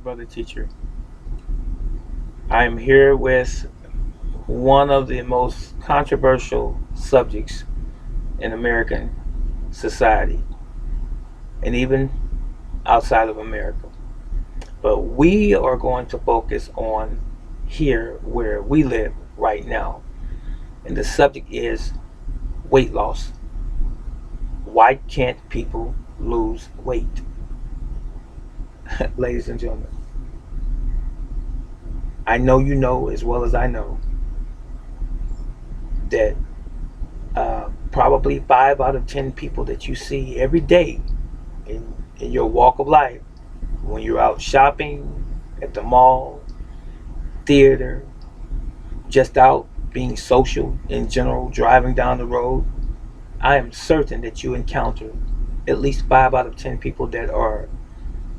brother teacher. I am here with one of the most controversial subjects in American society and even outside of America. But we are going to focus on here where we live right now. And the subject is weight loss. Why can't people lose weight? Ladies and gentlemen, I know you know as well as I know that probably 5 out of 10 people that you see every day in your walk of life, when you're out shopping, at the mall, theater, just out being social in general, driving down the road, I am certain that you encounter at least 5 out of 10 people that are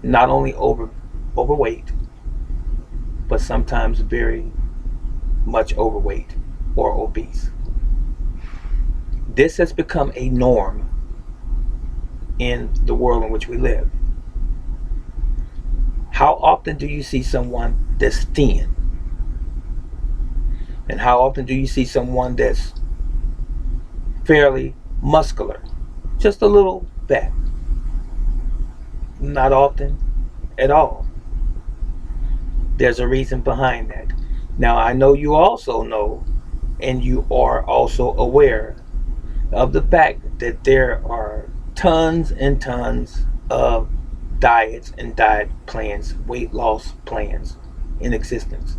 not only overweight, but sometimes very much overweight or obese. This has become a norm in the world in which we live. How often do you see someone that's thin? And how often do you see someone that's fairly muscular? Just a little fat. Not often at all. There's a reason behind that. Now, I know you also know, and you are also aware of the fact that there are tons and tons of diets and diet plans, weight loss plans in existence.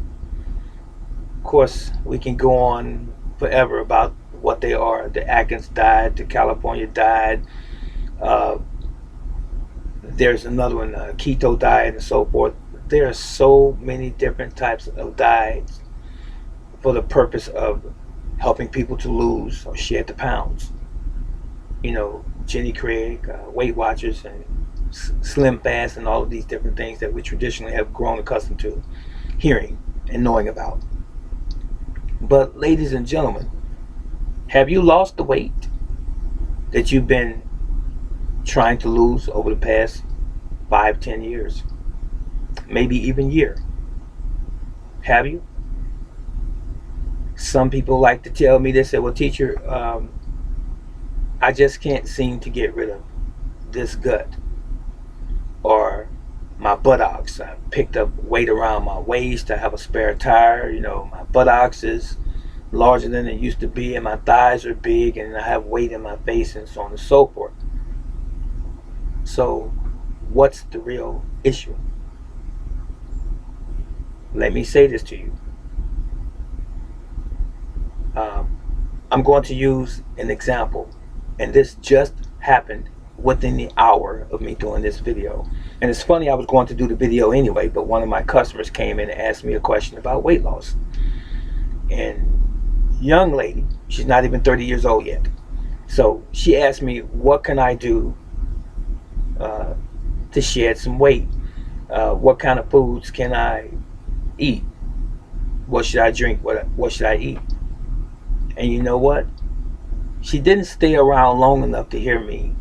Of course, we can go on forever about what they are: the Atkins diet, the California diet, uh, there's another one, keto diet, and so forth. There are so many different types of diets for the purpose of helping people to lose or shed the pounds. Jenny Craig, Weight Watchers, and Slim Fast, and all of these different things that we traditionally have grown accustomed to hearing and knowing about. But, ladies and gentlemen, have you lost the weight that you've been trying to lose over the past 5, 10 years? Maybe even year? Have you? Some people like to tell me, they say, well, teacher, I just can't seem to get rid of this gut or my buttocks. I picked up weight around my waist. I have a spare tire. My buttocks is larger than it used to be, and my thighs are big, and I have weight in my face, and so on and so forth. So, what's the real issue? Let me say this to you. I'm going to use an example, and this just happened within the hour of me doing this video. And it's funny, I was going to do the video anyway, but one of my customers came in and asked me a question about weight loss. And young lady, she's not even 30 years old yet. So she asked me, what can I do to shed some weight? What kind of foods can I eat? What should I drink? What should I eat? And you know what? She didn't stay around long enough to hear me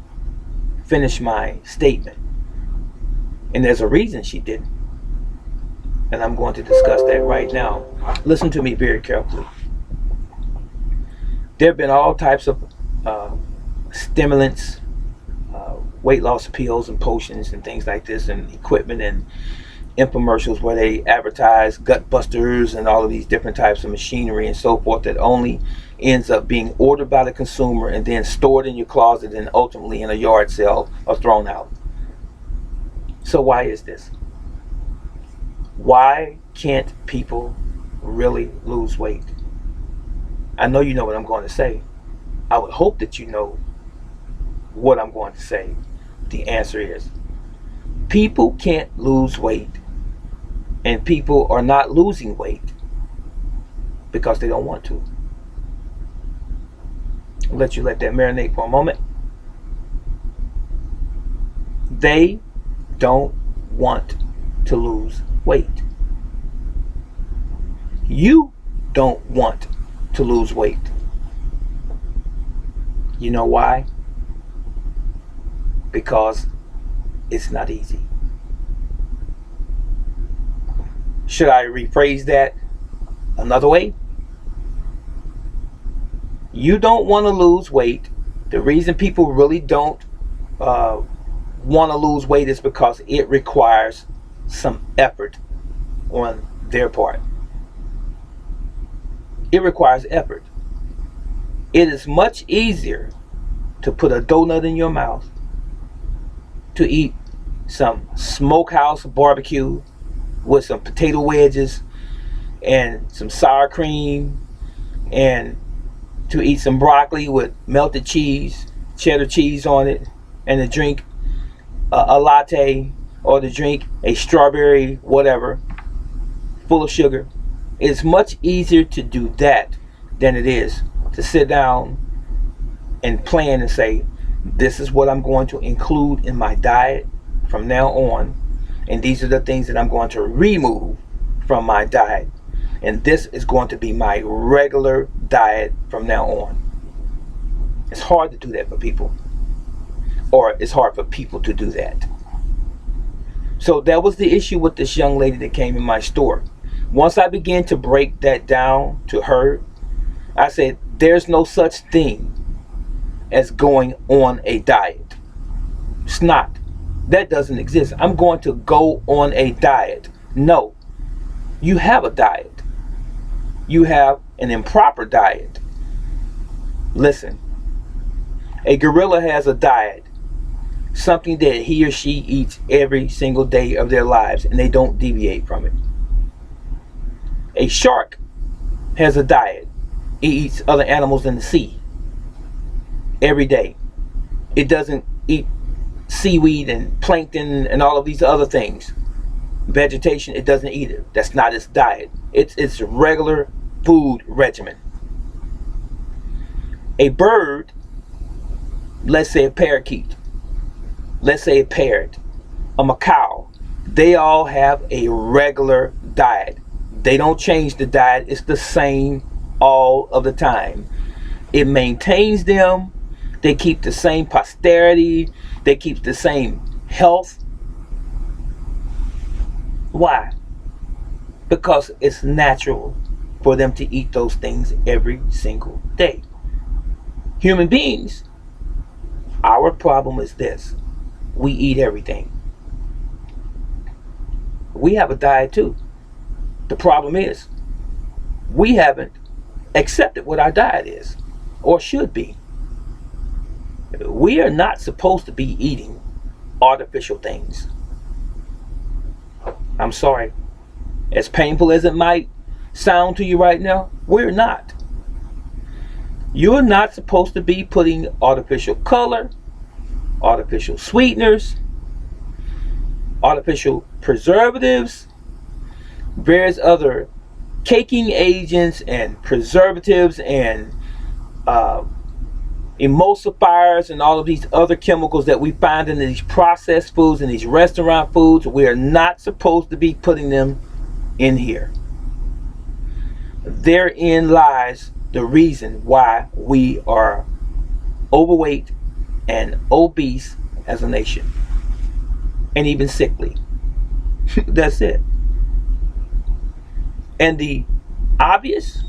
finish my statement. And there's a reason she didn't. And I'm going to discuss that right now. Listen to me very carefully. There have been all types of stimulants, weight loss pills and potions and things like this, and equipment and infomercials where they advertise gut busters and all of these different types of machinery and so forth that only ends up being ordered by the consumer and then stored in your closet and ultimately in a yard sale or thrown out. So why is this? Why can't people really lose weight? I know you know what I'm going to say. I would hope that you know what I'm going to say. The answer is, people can't lose weight, and people are not losing weight because they don't want to. I'll let you let that marinate for a moment. They don't want to lose weight. You don't want to lose weight. You know why? Because it's not easy. Should I rephrase that another way? You don't want to lose weight. The reason people really don't uh, want to lose weight is because it requires some effort on their part. It requires effort. It is much easier to put a donut in your mouth, to eat some smokehouse barbecue with some potato wedges and some sour cream, and to eat some broccoli with melted cheese, cheddar cheese on it, and to drink a latte, or to drink a strawberry whatever full of sugar. It's much easier to do that than it is to sit down and plan and say, this is what I'm going to include in my diet from now on, and these are the things that I'm going to remove from my diet, and this is going to be my regular diet from now on. It's hard to do that for people, or it's hard for people to do that. So that was the issue with this young lady that came in my store. Once I began to break that down to her, I said, there's no such thing as going on a diet. It's not. That doesn't exist. I'm going to go on a diet. No. You have a diet. You have an improper diet. Listen. A gorilla has a diet. Something that he or she eats every single day of their lives, and they don't deviate from it. A shark has a diet. It eats other animals in the sea every day. It doesn't eat seaweed and plankton and all of these other things. Vegetation, it doesn't eat it. That's not its diet. It's a regular food regimen. A bird, let's say a parakeet, let's say a parrot, a macaw, they all have a regular diet. They don't change the diet. It's the same all of the time. It maintains them. They keep the same posterity. They keep the same health. Why? Because it's natural for them to eat those things every single day. Human beings, our problem is this: we eat everything. We have a diet too. The problem is we haven't accepted what our diet is, or should be. We are not supposed to be eating artificial things. I'm sorry. As painful as it might sound to you right now, we're not. You're not supposed to be putting artificial color, artificial sweeteners, artificial preservatives, various other caking agents and preservatives and emulsifiers and all of these other chemicals that we find in these processed foods and these restaurant foods. We are not supposed to be putting them in here. Therein lies the reason why we are overweight and obese as a nation, and even sickly. That's it. And the obvious,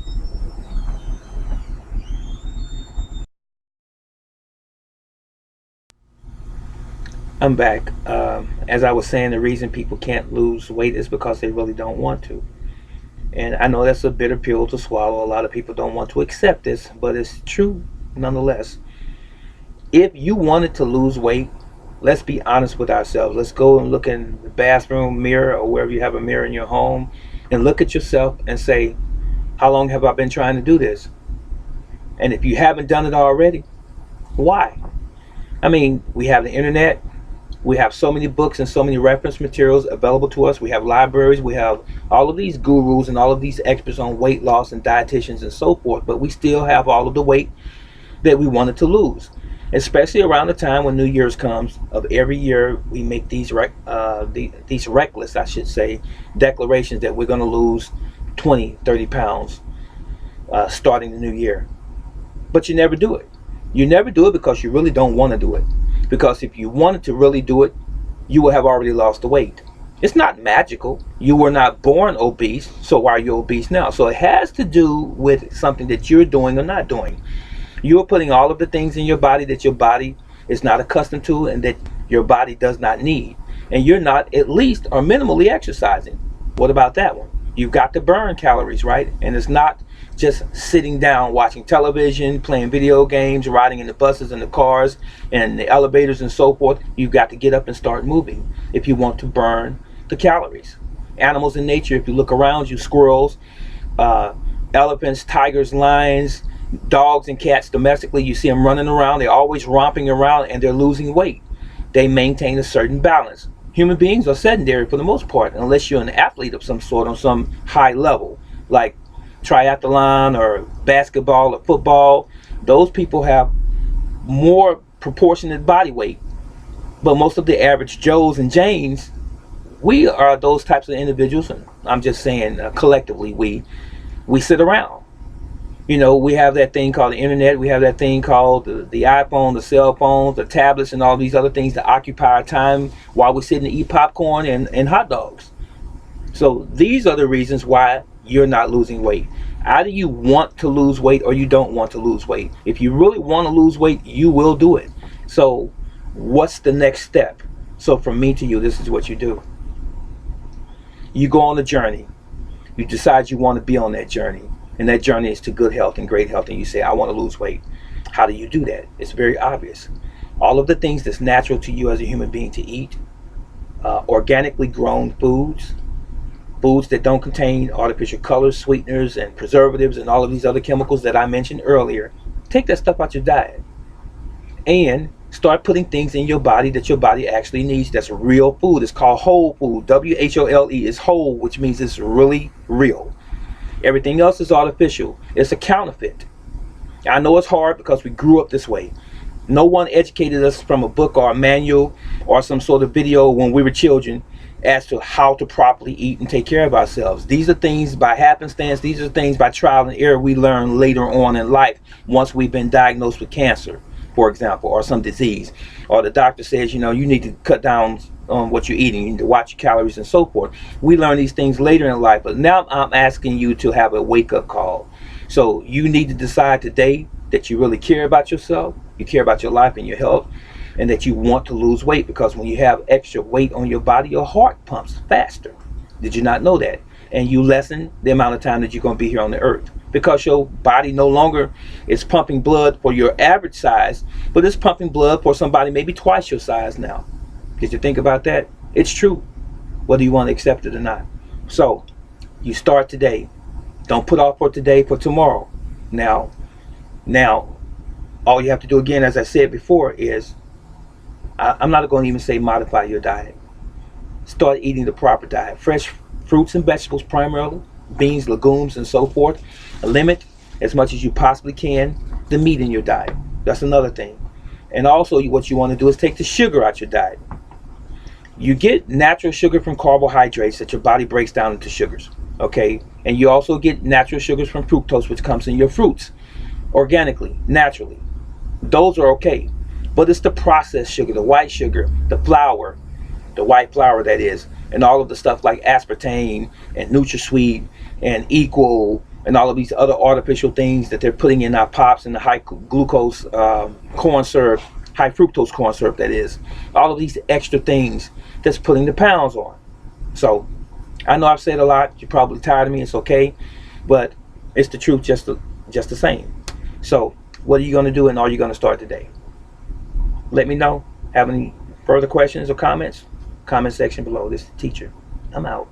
I'm back. As I was saying, the reason people can't lose weight is because they really don't want to. And I know that's a bitter pill to swallow. A lot of people don't want to accept this, but it's true nonetheless. If you wanted to lose weight, let's be honest with ourselves. Let's go and look in the bathroom mirror or wherever you have a mirror in your home and look at yourself and say, how long have I been trying to do this? And if you haven't done it already, why? I mean, we have the internet. We have so many books and so many reference materials available to us. We have libraries. We have all of these gurus and all of these experts on weight loss and dietitians and so forth. But we still have all of the weight that we wanted to lose, especially around the time when New Year's comes. Of every year, we make these reckless, I should say, declarations that we're going to lose 20, 30 pounds starting the new year. But you never do it. You never do it because you really don't want to do it. Because if you wanted to really do it, you would have already lost the weight. It's not magical. You were not born obese, so why are you obese now? So it has to do with something that you're doing or not doing. You're putting all of the things in your body that your body is not accustomed to and that your body does not need. And you're not at least or minimally exercising. What about that one? You've got to burn calories, right? And it's not just sitting down watching television, playing video games, riding in the buses and the cars and the elevators and so forth. You've got to get up and start moving if you want to burn the calories. Animals in nature, if you look around you, squirrels, uh, elephants, tigers, lions, dogs and cats domestically, you see them running around. They're always romping around and they're losing weight. They maintain a certain balance. Human beings are sedentary for the most part, unless you're an athlete of some sort on some high level, like triathlon or basketball or football. Those people have more proportionate body weight. But most of the average Joes and Janes, we are those types of individuals. And I'm just saying, collectively, we sit around. You know, we have that thing called the internet. We have that thing called the iPhone, the cell phones, the tablets, and all these other things that occupy our time while we sit and eat popcorn and hot dogs. So these are the reasons why you're not losing weight. Either you want to lose weight or you don't want to lose weight. If you really want to lose weight, you will do it. So what's the next step? So from me to you, this is what you do. You go on a journey. You decide you want to be on that journey. And that journey is to good health and great health. And you say, I want to lose weight. How do you do that? It's very obvious. All of the things that's natural to you as a human being to eat, organically grown foods, foods that don't contain artificial colors, sweeteners, and preservatives, and all of these other chemicals that I mentioned earlier. Take that stuff out your diet. And start putting things in your body that your body actually needs. That's real food. It's called whole food. WHOLE is whole, which means it's really real. Everything else is artificial. It's a counterfeit. I know it's hard because we grew up this way. No one educated us from a book or a manual or some sort of video when we were children as to how to properly eat and take care of ourselves. These are things by happenstance. These are things by trial and error we learn later on in life once we've been diagnosed with cancer, for example, or some disease. Or the doctor says, you know, you need to cut down on what you're eating, you need to watch your calories and so forth. We learn these things later in life, but now I'm asking you to have a wake-up call. So you need to decide today that you really care about yourself, you care about your life and your health, and that you want to lose weight, because when you have extra weight on your body, your heart pumps faster. Did you not know that? And you lessen the amount of time that you're going to be here on the earth, because your body no longer is pumping blood for your average size, but it's pumping blood for somebody maybe twice your size now. Did you think about that? It's true, whether you want to accept it or not. So you start today. Don't put off for today for tomorrow. Now, all you have to do, again, as I said before, is I'm not going to even say modify your diet. Start eating the proper diet. Fresh fruits and vegetables primarily, beans, legumes, and so forth. Limit as much as you possibly can the meat in your diet. That's another thing. And also what you want to do is take the sugar out your diet. You get natural sugar from carbohydrates that your body breaks down into sugars, okay? And you also get natural sugars from fructose, which comes in your fruits, organically, naturally. Those are okay. But it's the processed sugar, the white sugar, the flour, the white flour that is, and all of the stuff like aspartame and NutraSweet and Equal and all of these other artificial things that they're putting in our pops and the high glucose corn syrup, high fructose corn syrup that is. All of these extra things that's putting the pounds on. So I know I've said a lot. You're probably tired of me. It's okay. But it's the truth just the same. So what are you going to do, and are you going to start today? Let me know. Have any further questions or comments? Comment section below. This is the teacher. I'm out.